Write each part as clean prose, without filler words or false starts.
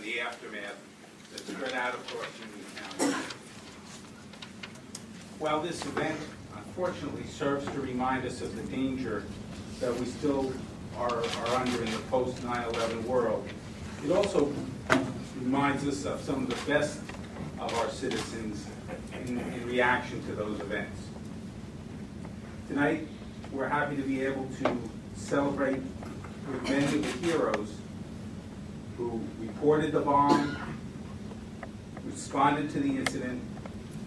the aftermath that spread out across Union County. While this event unfortunately serves to remind us of the danger that we still are under in the post 9/11 world, it also reminds us of some of the best of our citizens in reaction to those events. Tonight, we're happy to be able to celebrate with many of the heroes who reported the bomb, responded to the incident,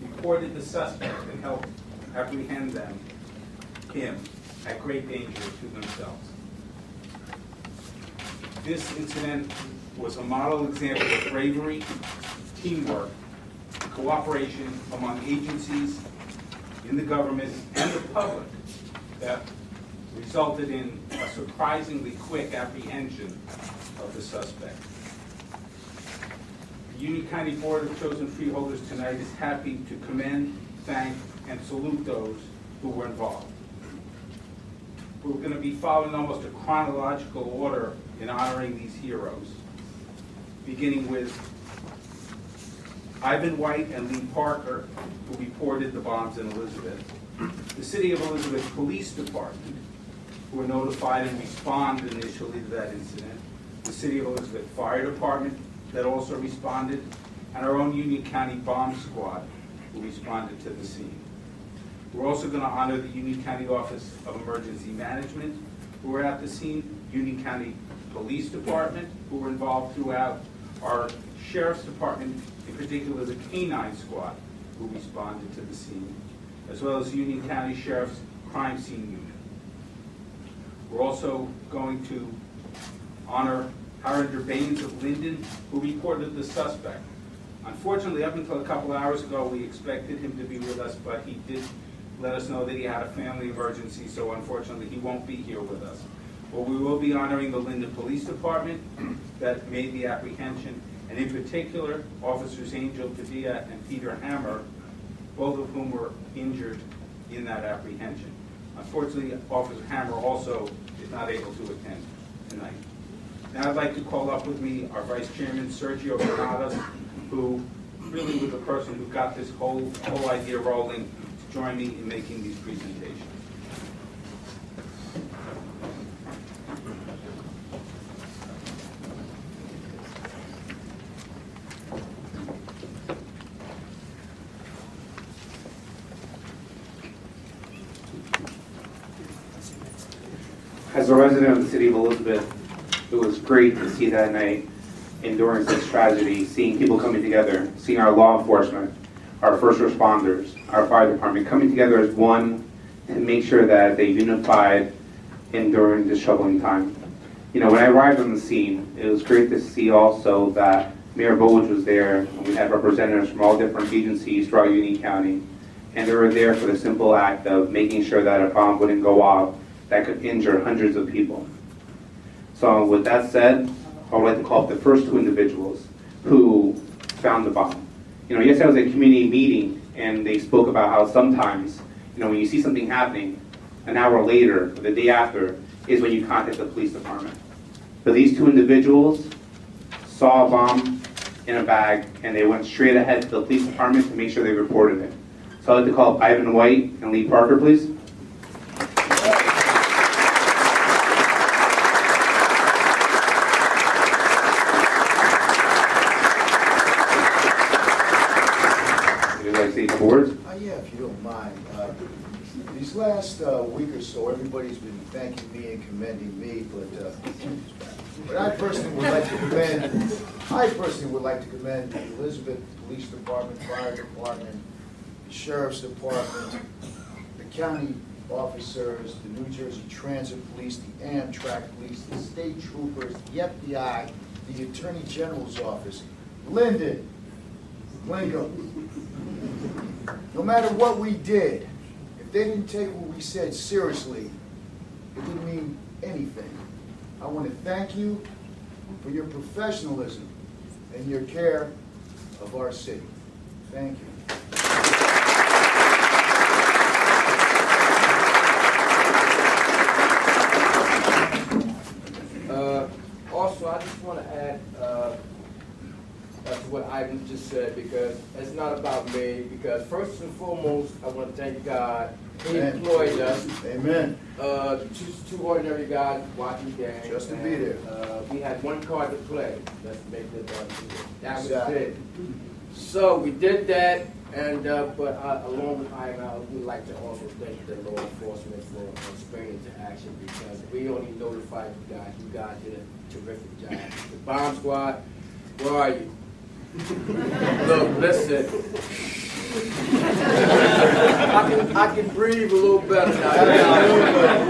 reported the suspect, and helped apprehend him, at great danger to themselves. This incident was a model example of bravery, teamwork, cooperation among agencies in the government and the public that resulted in a surprisingly quick apprehension of the suspect. The Union County Board of Chosen Freeholders tonight is happy to commend, thank, and salute those who were involved. We're going to be following almost a chronological order in honoring these heroes, beginning with Ivan White and Lee Parker, who reported the bombs in Elizabeth. The City of Elizabeth Police Department, who were notified and responded initially to that incident. The City of Elizabeth Fire Department that also responded, and our own Union County Bomb Squad, who responded to the scene. We're also going to honor the Union County Office of Emergency Management, who were at the scene, Union County Police Department, who were involved throughout, our Sheriff's Department, in particular the Canine Squad, who responded to the scene, as well as Union County Sheriff's Crime Scene Unit. We're also going to honor Harringer Baines of Linden, who reported the suspect. Unfortunately, up until a couple hours ago, we expected him to be with us, but he did let us know that he had a family emergency, so unfortunately he won't be here with us. But we will be honoring the Linden Police Department that made the apprehension, and in particular, Officers Angel Padilla and Peter Hammer, both of whom were injured in that apprehension. Unfortunately, Officer Hammer also is not able to attend tonight. Now I'd like to call up with me our Vice Chairman, Sergio Granados, who really was the person who got this whole idea rolling, to join me in making these presentations. As a resident of the City of Elizabeth, it was great to see that night, enduring such tragedy, seeing people coming together, seeing our law enforcement, our first responders, our fire department coming together as one to make sure that they unified during this troubling time. You know, when I arrived on the scene, it was great to see also that Mayor Bowles was there, and we had representatives from all different agencies throughout Union County, and they were there for the simple act of making sure that a bomb wouldn't go off that could injure hundreds of people. So with that said, I would like to call up the first two individuals who found the bomb. You know, yesterday I was at a community meeting and they spoke about how sometimes, you know, when you see something happening, an hour later or the day after is when you contact the police department. But these two individuals saw a bomb in a bag and they went straight ahead to the police department to make sure they reported it. So I'd like to call up Ivan White and Lee Parker, please. Boards? Yeah, if you don't mind. These last week or so, everybody's been thanking me and commending me, but I personally would like to commend the Elizabeth Police Department, Fire Department, the Sheriff's Department, the county officers, the New Jersey Transit Police, the Amtrak Police, the state troopers, the FBI, the Attorney General's office, Linden, Lingo. No matter what we did, if they didn't take what we said seriously, it didn't mean anything. I want to thank you for your professionalism and your care of our city. Thank you. Also, I just want to add, what Ivan just said, because it's not about me, because first and foremost, I want to thank God. He employed us, Amen. two ordinary guys watching games. Just to be there. We had one card to play. Let's make it that was Exactly. it. So we did that, and but along with Ivan, I would like to also thank the law enforcement for springing into action, because we only notified you guys. You guys did a terrific job. The bomb squad, where are you? Look, listen. I can breathe a little better now.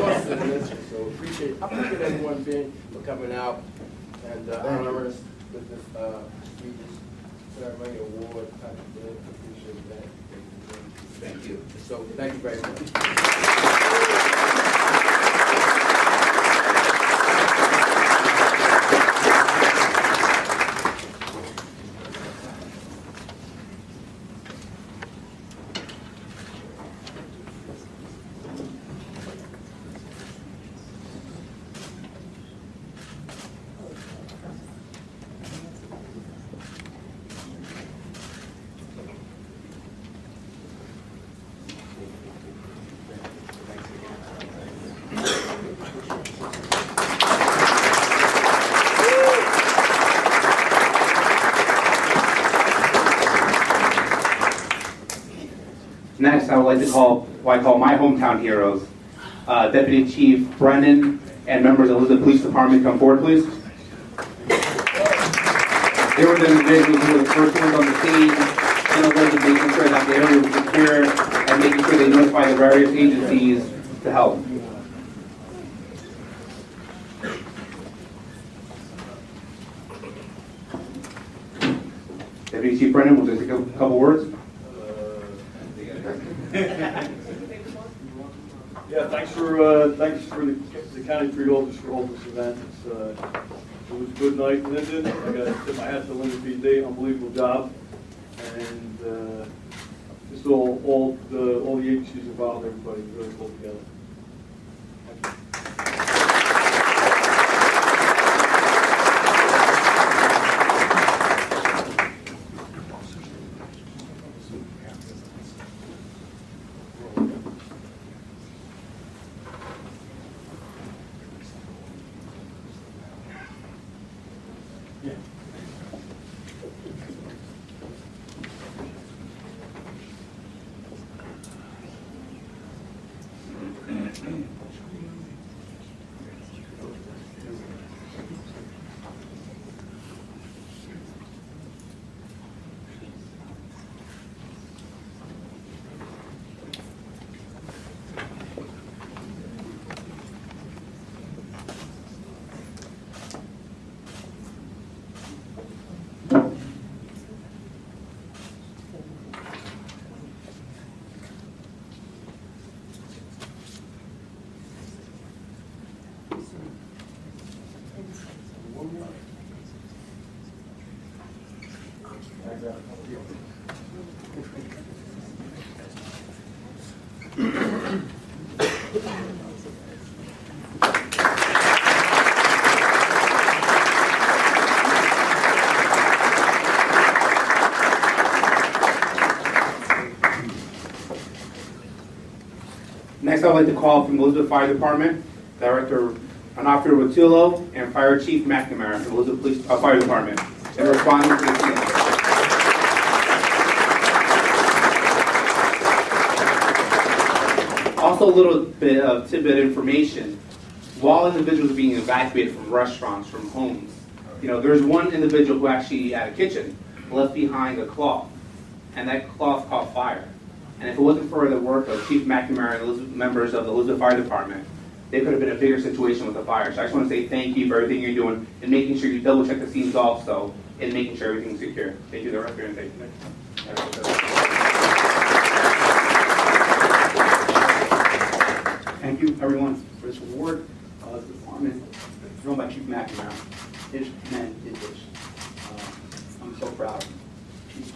Listen. So appreciate everyone for coming out and honoring us with this prestigious ceremony award type of thing. Appreciate that. Thank you. So thank you very much. Next, I would like to call what I call my hometown heroes. Deputy Chief Brennan and members of the Elizabeth Police Department, come forward, please. They were the individuals who were the first ones on the scene, and Elizabeth making sure that the area was secure and making sure they notify the various agencies to help. Deputy Chief Brennan, will just take a couple words. Yeah, thanks for the county tree holders for holding this event. It was a good night and ended. I got to tip my hat to Linda PD, unbelievable job, and just all the agencies involved, everybody really pulled together. Next, I'd like to call from the Elizabeth Fire Department, Director Onofre Rotullo and Fire Chief McNamara from the Elizabeth Police Fire Department. They're responding to the scene. Also, a little bit of tidbit information. While individuals are being evacuated from restaurants, from homes, there's one individual who actually at a kitchen left behind a cloth, and that cloth caught fire. And if it wasn't for the work of Chief McNamara and members of the Elizabeth Fire Department, they could have been a bigger situation with the fire. So I just want to say thank you for everything you're doing and making sure you double check the scenes also and making sure everything's secure. Thank you, the rest of your thank you. Thank you, everyone, for this award. The department, run by Chief McNamara, his men did this. I'm so proud. Chief,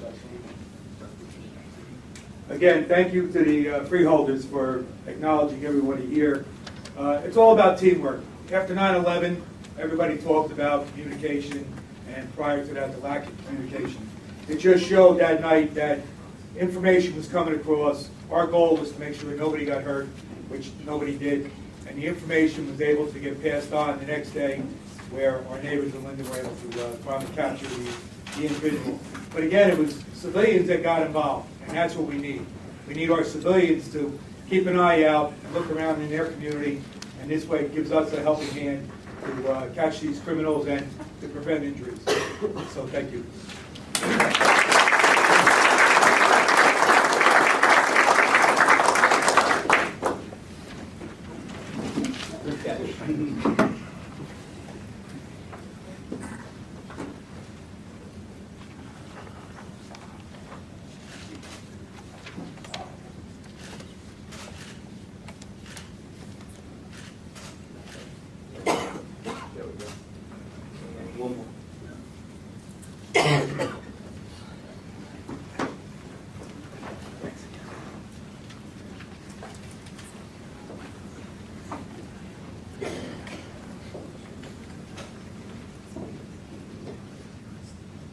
Again, thank you to the freeholders for acknowledging everybody here. It's all about teamwork. After 9/11, everybody talked about communication and prior to that, the lack of communication. It just showed that night that information was coming across. Our goal was to make sure that nobody got hurt, which nobody did, and the information was able to get passed on the next day, where our neighbors in Linden were able to finally capture the individual. But again, it was civilians that got involved, and that's what we need. We need our civilians to keep an eye out and look around in their community, and this way it gives us a helping hand to catch these criminals and to prevent injuries. So thank you.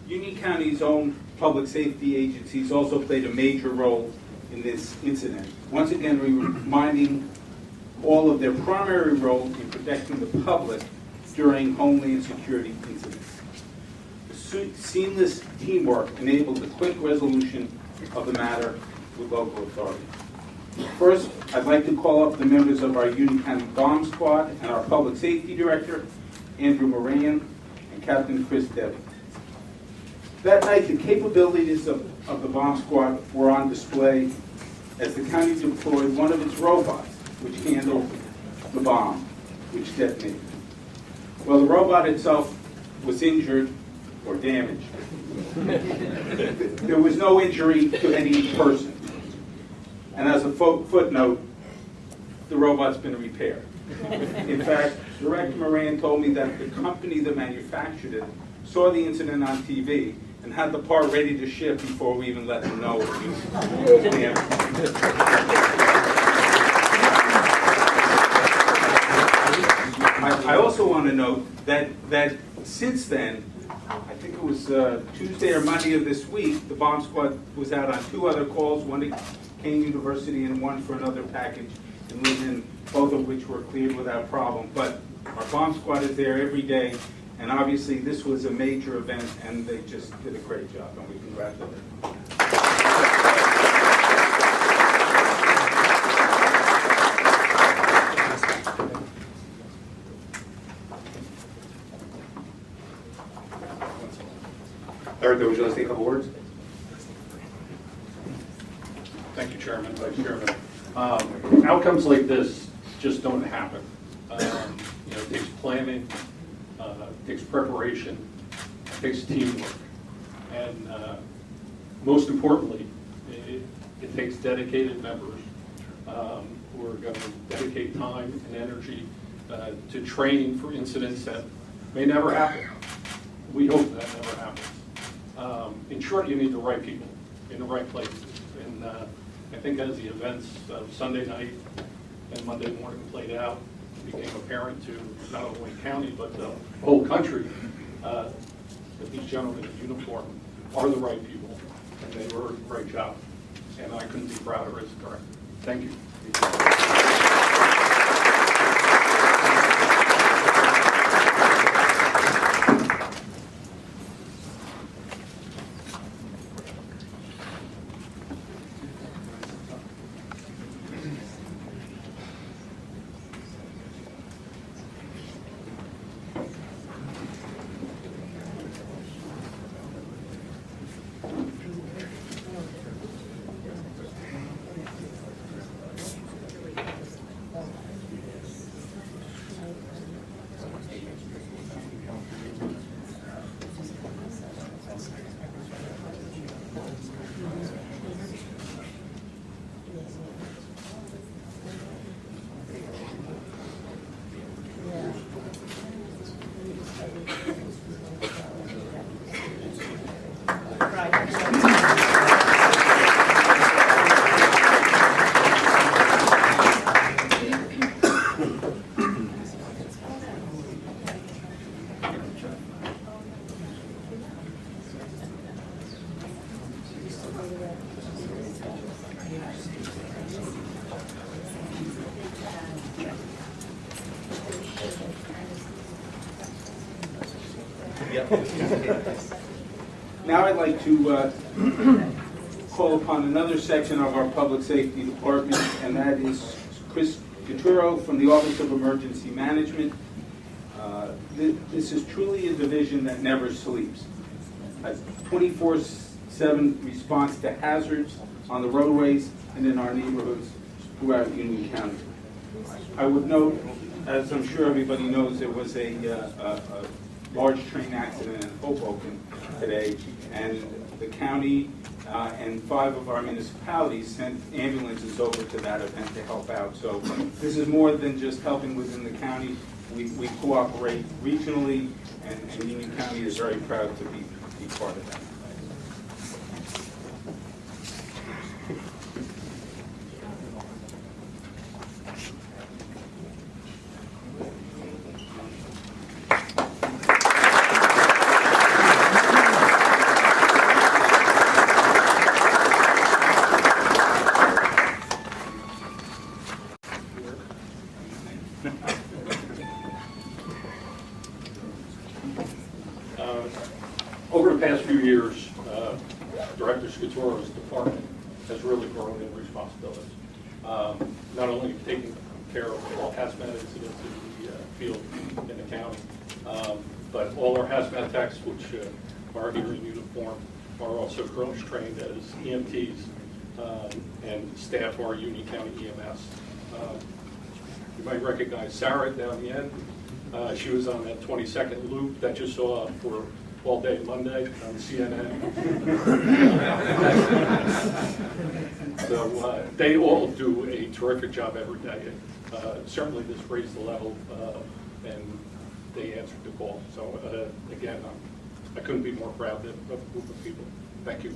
Union County's own public safety agencies also played a major role in this incident. Once again, we were reminding all of their primary role in protecting the public during homeland security incidents. The seamless teamwork enabled the quick resolution of the matter with local authorities. First, I'd like to call up the members of our Union County Bomb Squad and our Public Safety Director, Andrew Moran, and Captain Chris Devitt. That night, the capabilities of the bomb squad were on display as the county deployed one of its robots, which handled the bomb, which detonated. Well, the robot itself was injured or damaged. There was no injury to any person. And as a footnote, the robot's been repaired. In fact, Director Moran told me that the company that manufactured it saw the incident on TV and had the part ready to ship before we even let them know it was damaged. I also want to note that since then, I think it was Tuesday or Monday of this week, the bomb squad was out on 2 other calls, one to Kane University and one for another package in Linden, both of which were cleared without problem. But our bomb squad is there every day. And obviously, this was a major event, and they just did a great job, and we congratulate them. Eric, would you like to say a couple words? Thank you, Chairman, Vice Chairman. Outcomes like this just don't happen. It takes planning, it takes preparation, it takes teamwork, and most importantly, it takes dedicated members who are going to dedicate time and energy to training for incidents that may never happen. We hope that never happens. In short, you need the right people in the right places. And I think as the events of Sunday night and Monday morning played out, it became apparent to not only county but the whole country that these gentlemen in uniform are the right people, and they were a great job. And I couldn't be prouder as a director. Thank you. Now I'd like to call upon another section of our Public Safety Department, and that is Chris Coturo from the Office of Emergency Management. This is truly a division that never sleeps. 24/7 response to hazards on the roadways and in our neighborhoods throughout Union County. I would note, as I'm sure everybody knows, there was a large train accident in Hoboken today, and the county and 5 of our municipalities sent ambulances over to that event to help out. So this is more than just helping within the county. We cooperate regionally, and Union County is very proud to be part of that. Over the past few years, Director Scaturo's department has really grown in responsibility. Not only taking care of all hazmat incidents in the field in the county, but all our hazmat techs, which are here in uniform, are also cross-trained as EMTs and staff our Union County EMS. You might recognize Sarah down the end. She was on that 22nd loop that you saw for all day Monday on CNN. So they all do a terrific job every day. Certainly this raised the level and they answered the call. So again, I couldn't be more proud of a group of people. Thank you.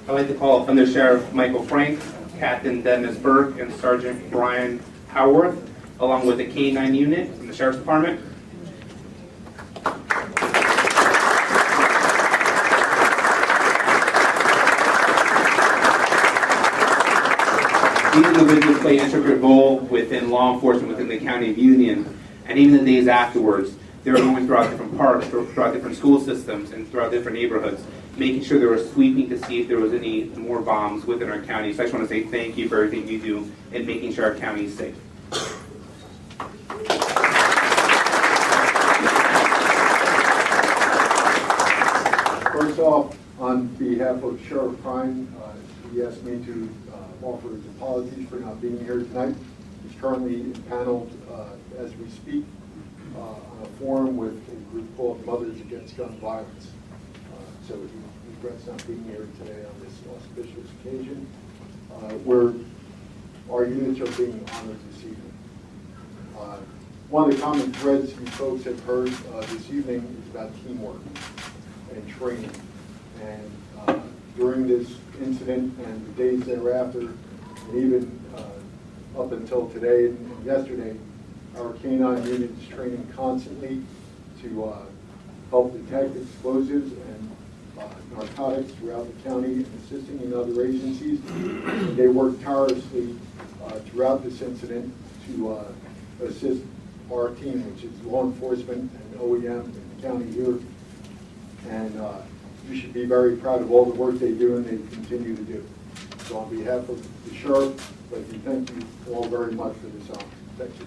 I'd like to call up Under Sheriff Michael Frank, Captain Dennis Burke, and Sergeant Brian Howarth, along with the K-9 unit from the Sheriff's Department. These individuals play an integral role within law enforcement within the County of Union, and even the days afterwards. They were going throughout different parks, throughout different school systems, and throughout different neighborhoods, making sure they were sweeping to see if there was any more bombs within our county. So I just want to say thank you for everything you do in making sure our county is safe. First off, on behalf of Sheriff Prime, he asked me to offer his apologies for not being here tonight. He's currently impaneled as we speak on a forum with a group called Mothers Against Gun Violence. So he regrets not being here today on this auspicious occasion, where our units are being honored this evening. One of the common threads you folks have heard this evening is about teamwork and training. And during this incident and the days thereafter, and even up until today and yesterday, our K-9 unit is training constantly to help detect explosives and narcotics throughout the county and assisting in other agencies. They work tirelessly throughout this incident to assist our team, which is law enforcement and OEM in the county here. And you should be very proud of all the work they do and they continue to do. So on behalf of the sheriff, I'd like to thank you all very much for this honor. Thank you.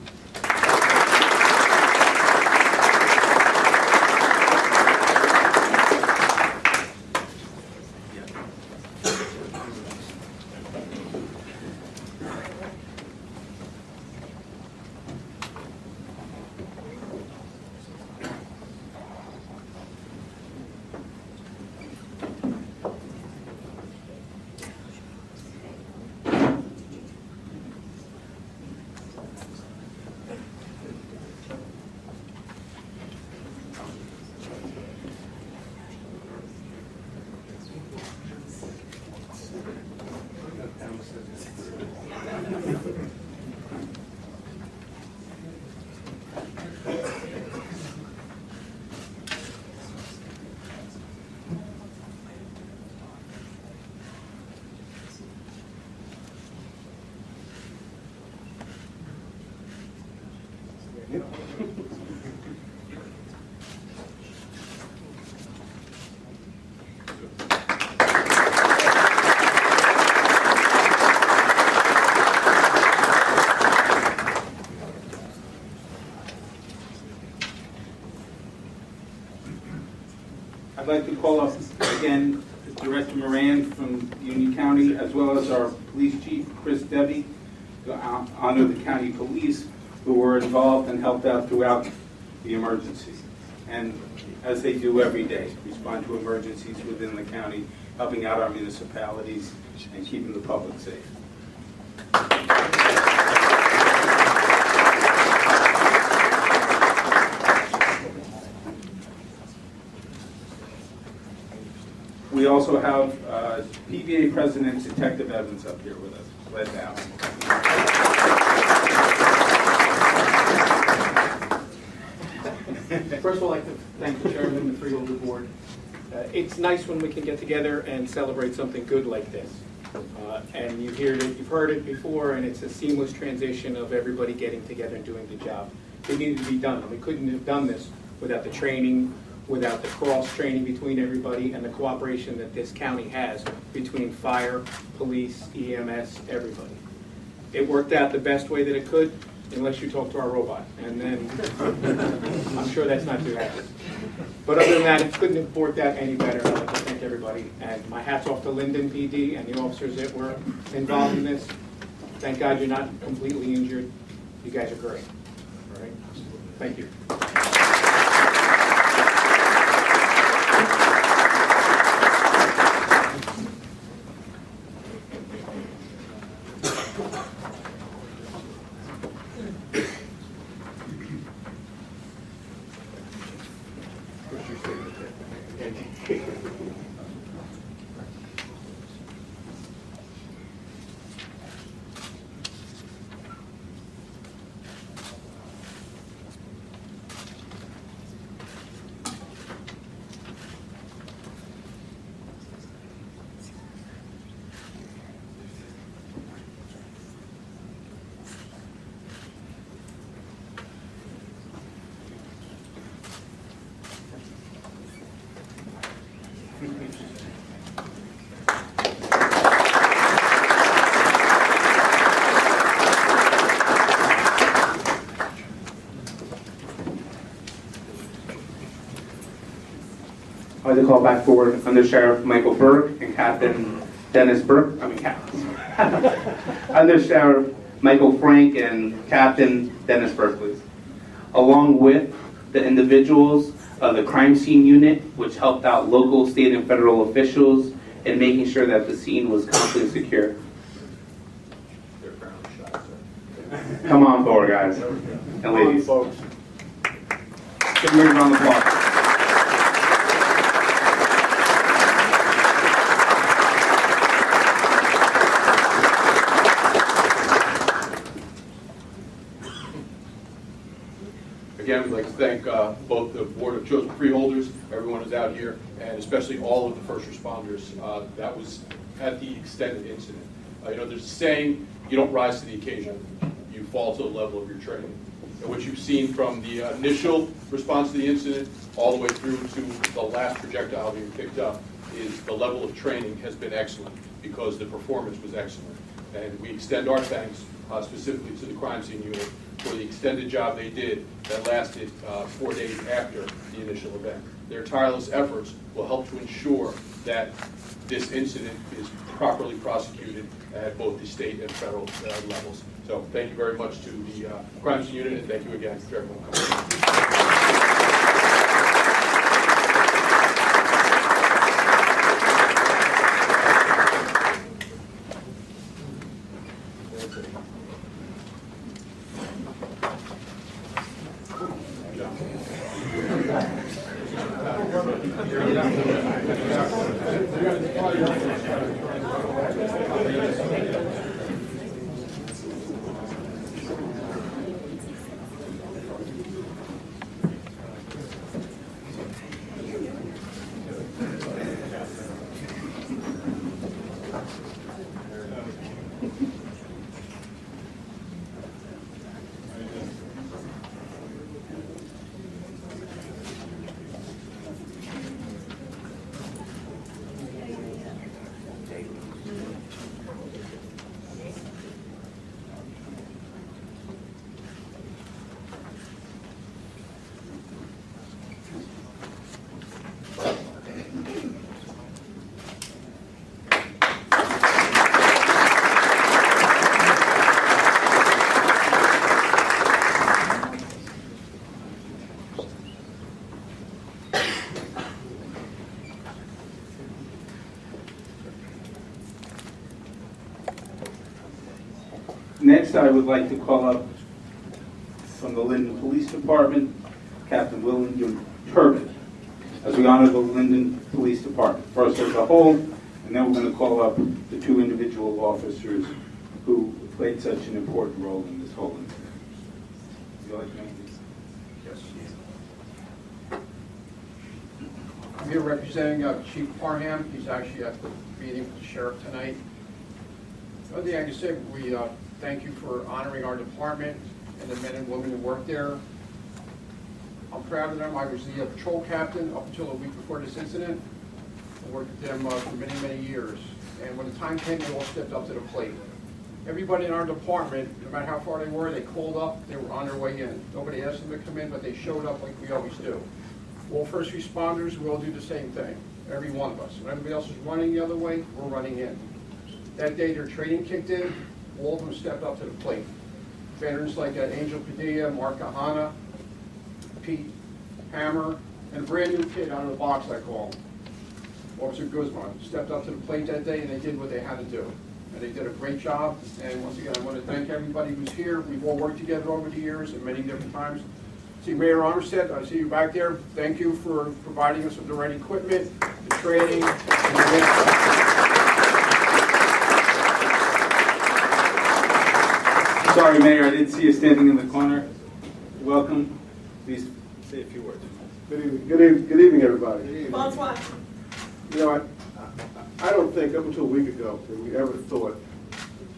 I'd like to call up again Director Moran from Union County, as well as our police chief, Chris Debbie, to honor the county police who were involved and helped out throughout the emergency. And as they do every day, respond to emergencies within the county, helping out our municipalities and keeping the public safe. We also have PVA President Detective Evans up here with us, led down. First of all, I'd like to thank the chairman and the freeholder board. It's nice when we can get together and celebrate something good like this. And you've heard it before, and it's a seamless transition of everybody getting together and doing the job. It needed to be done, and we couldn't have done this without the training, without the cross-training between everybody, and the cooperation that this county has between fire, police, EMS, everybody. It worked out the best way that it could, unless you talk to our robot, and then I'm sure that's not too happy. But other than that, it couldn't have worked out any better. I'd like to thank everybody, and my hat's off to Linden PD and the officers that were involved in this. Thank God you're not completely injured. You guys are great. All right? Thank you. I'd like to call back forward Under Sheriff Michael Berg and Captain Dennis Burke. Under Sheriff Michael Frank and Captain Dennis Burke, please. Along with the individuals of the crime scene unit, which helped out local, state, and federal officials in making sure that the scene was completely secure. Come on forward, guys and ladies. Folks. Give them a round of applause. Again, we'd like to thank both the Board of Chosen Freeholders, everyone who's out here, and especially all of the first responders that was at the extended incident. You know, there's a saying, you don't rise to the occasion, you fall to the level of your training. And what you've seen from the initial response to the incident all the way through to the last projectile being picked up is the level of training has been excellent because the performance was excellent. And we extend our thanks specifically to the crime scene unit for the extended job they did that lasted 4 days after the initial event. Their tireless efforts will help to ensure that this incident is properly prosecuted at both the state and federal levels. So thank you very much to the crime scene unit, and thank you again for everyone coming. Next, I would like to call up from the Linden Police Department, Captain William Turbin, as we honor the Linden Police Department, first as a whole, and then we're going to call up the two individual officers who played such an important role in this whole incident. Would you like to make this? Yes. I'm here representing Chief Parham. He's actually at the meeting with the sheriff tonight. The other thing I can say, we thank you for honoring our department and the men and women who work there. I'm proud of them. I was the patrol captain up until a week before this incident. I worked with them for many, many years. And when the time came, they all stepped up to the plate. Everybody in our department, no matter how far they were, they called up, they were on their way in. Nobody asked them to come in, but they showed up like we always do. All first responders, we all do the same thing, every one of us. When everybody else is running the other way, we're running in. That day their training kicked in, all of them stepped up to the plate. Veterans like Angel Padilla, Mark Kahana, Pete Hammer, and a brand new kid out of the box, I call him, Officer Guzman, stepped up to the plate that day and they did what they had to do. And they did a great job. And once again, I want to thank everybody who's here. We've all worked together over the years at many different times. See Mayor Armstead, I see you back there. Thank you for providing us with the right equipment, the training, and the Sorry, Mayor, I didn't see you standing in the corner. Welcome. Please say a few words. Good evening. Good evening, everybody. Bonsoir. You know, I don't think up until a week ago that we ever thought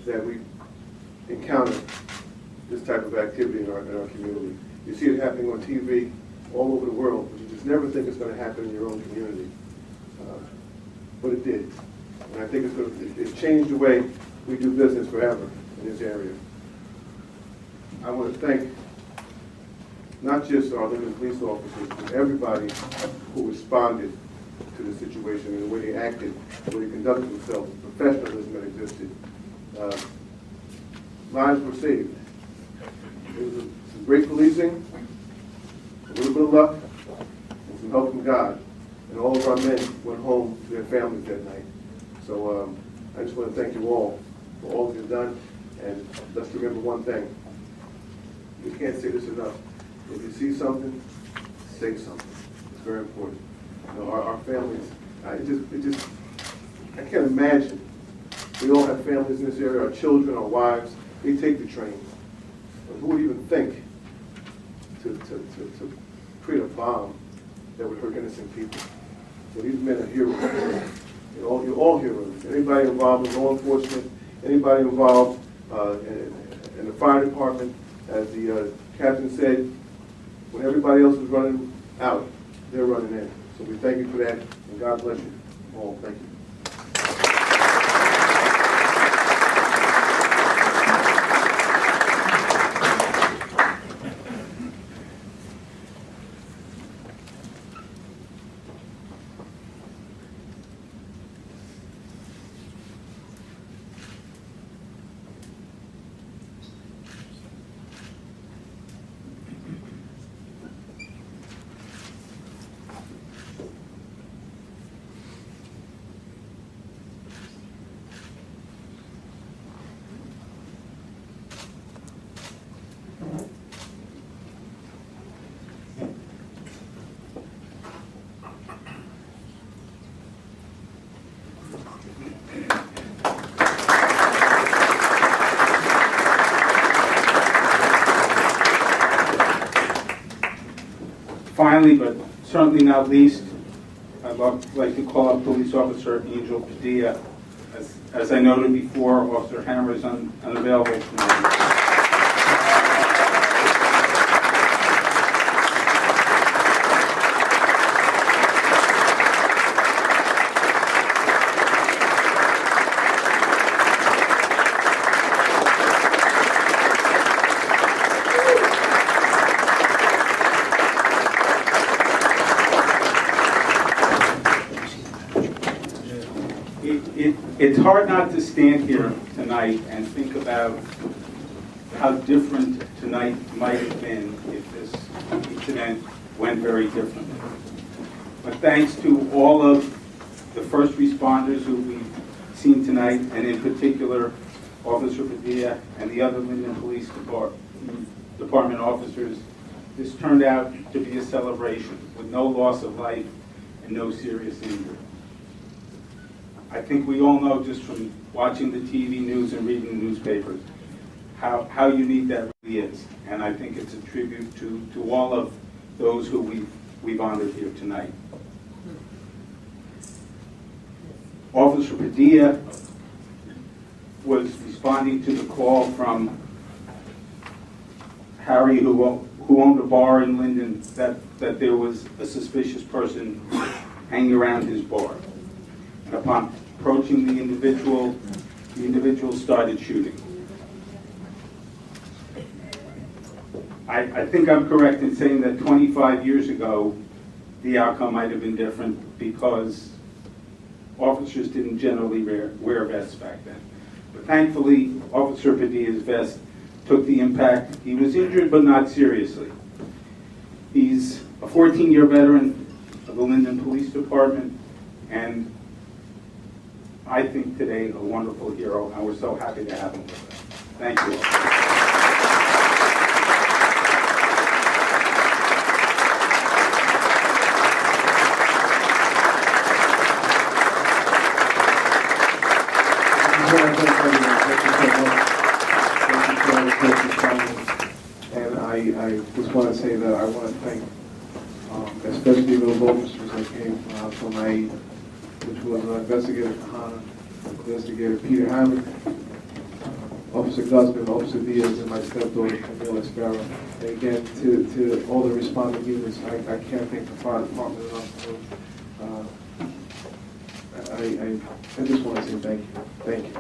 that we encountered this type of activity in our community. You see it happening on TV all over the world, but you just never think it's going to happen in your own community. But it did. And I think it's changed the way we do business forever in this area. I want to thank not just our Linden police officers, but everybody who responded to the situation and the way they acted, the way they conducted themselves, the professionalism that existed. Lives were saved. It was some great policing, a little bit of luck, and some help from God. And all of our men went home to their families that night. So I just want to thank you all for all that you've done. And let's remember one thing. We can't say this enough. If you see something, say something. It's very important. You know, our families, I can't imagine. We all have families in this area, our children, our wives, they take the train. But who would even think to create a bomb that would hurt innocent people. So these men are heroes. You're all heroes. Anybody involved in law enforcement, anybody involved in the fire department, as the captain said, when everybody else is running out, they're running in. So we thank you for that, and God bless you all. Thank you. Finally, but certainly not least, I'd like to call up Police Officer Angel Padilla. As I noted before, Officer Hammer is unavailable tonight. It's hard not to stand here tonight and think about how different tonight might have been if this incident went very differently. But thanks to all of the first responders who we've seen tonight, and in particular Officer Padilla and the other Linden Police Department officers, this turned out to be a celebration with no loss of life and no serious injury. I think we all know just from watching the TV news and reading the newspapers how unique that really is. And I think it's a tribute to all of those who we've honored here tonight. Officer Padilla was responding to the call from Harry, who owned a bar in Linden, that there was a suspicious person hanging around his bar. And upon approaching the individual started shooting. I think I'm correct in saying that 25 years ago, the outcome might have been different because officers didn't generally wear vests back then. But thankfully, Officer Padilla's vest took the impact. He was injured, but not seriously. He's a 14-year veteran of the Linden Police Department, and I think today a wonderful hero, and we're so happy to have him with us. Thank you all. And I just want to say that I want to thank especially those officers that came from my aid, which was Investigator Kahana, Investigator Peter Hammond, Officer Guzman, Officer Diaz, and my stepdaughter Camila Sparrow. And again, to all the responding units, I can't thank the fire department enough. I just want to say thank you. Thank you.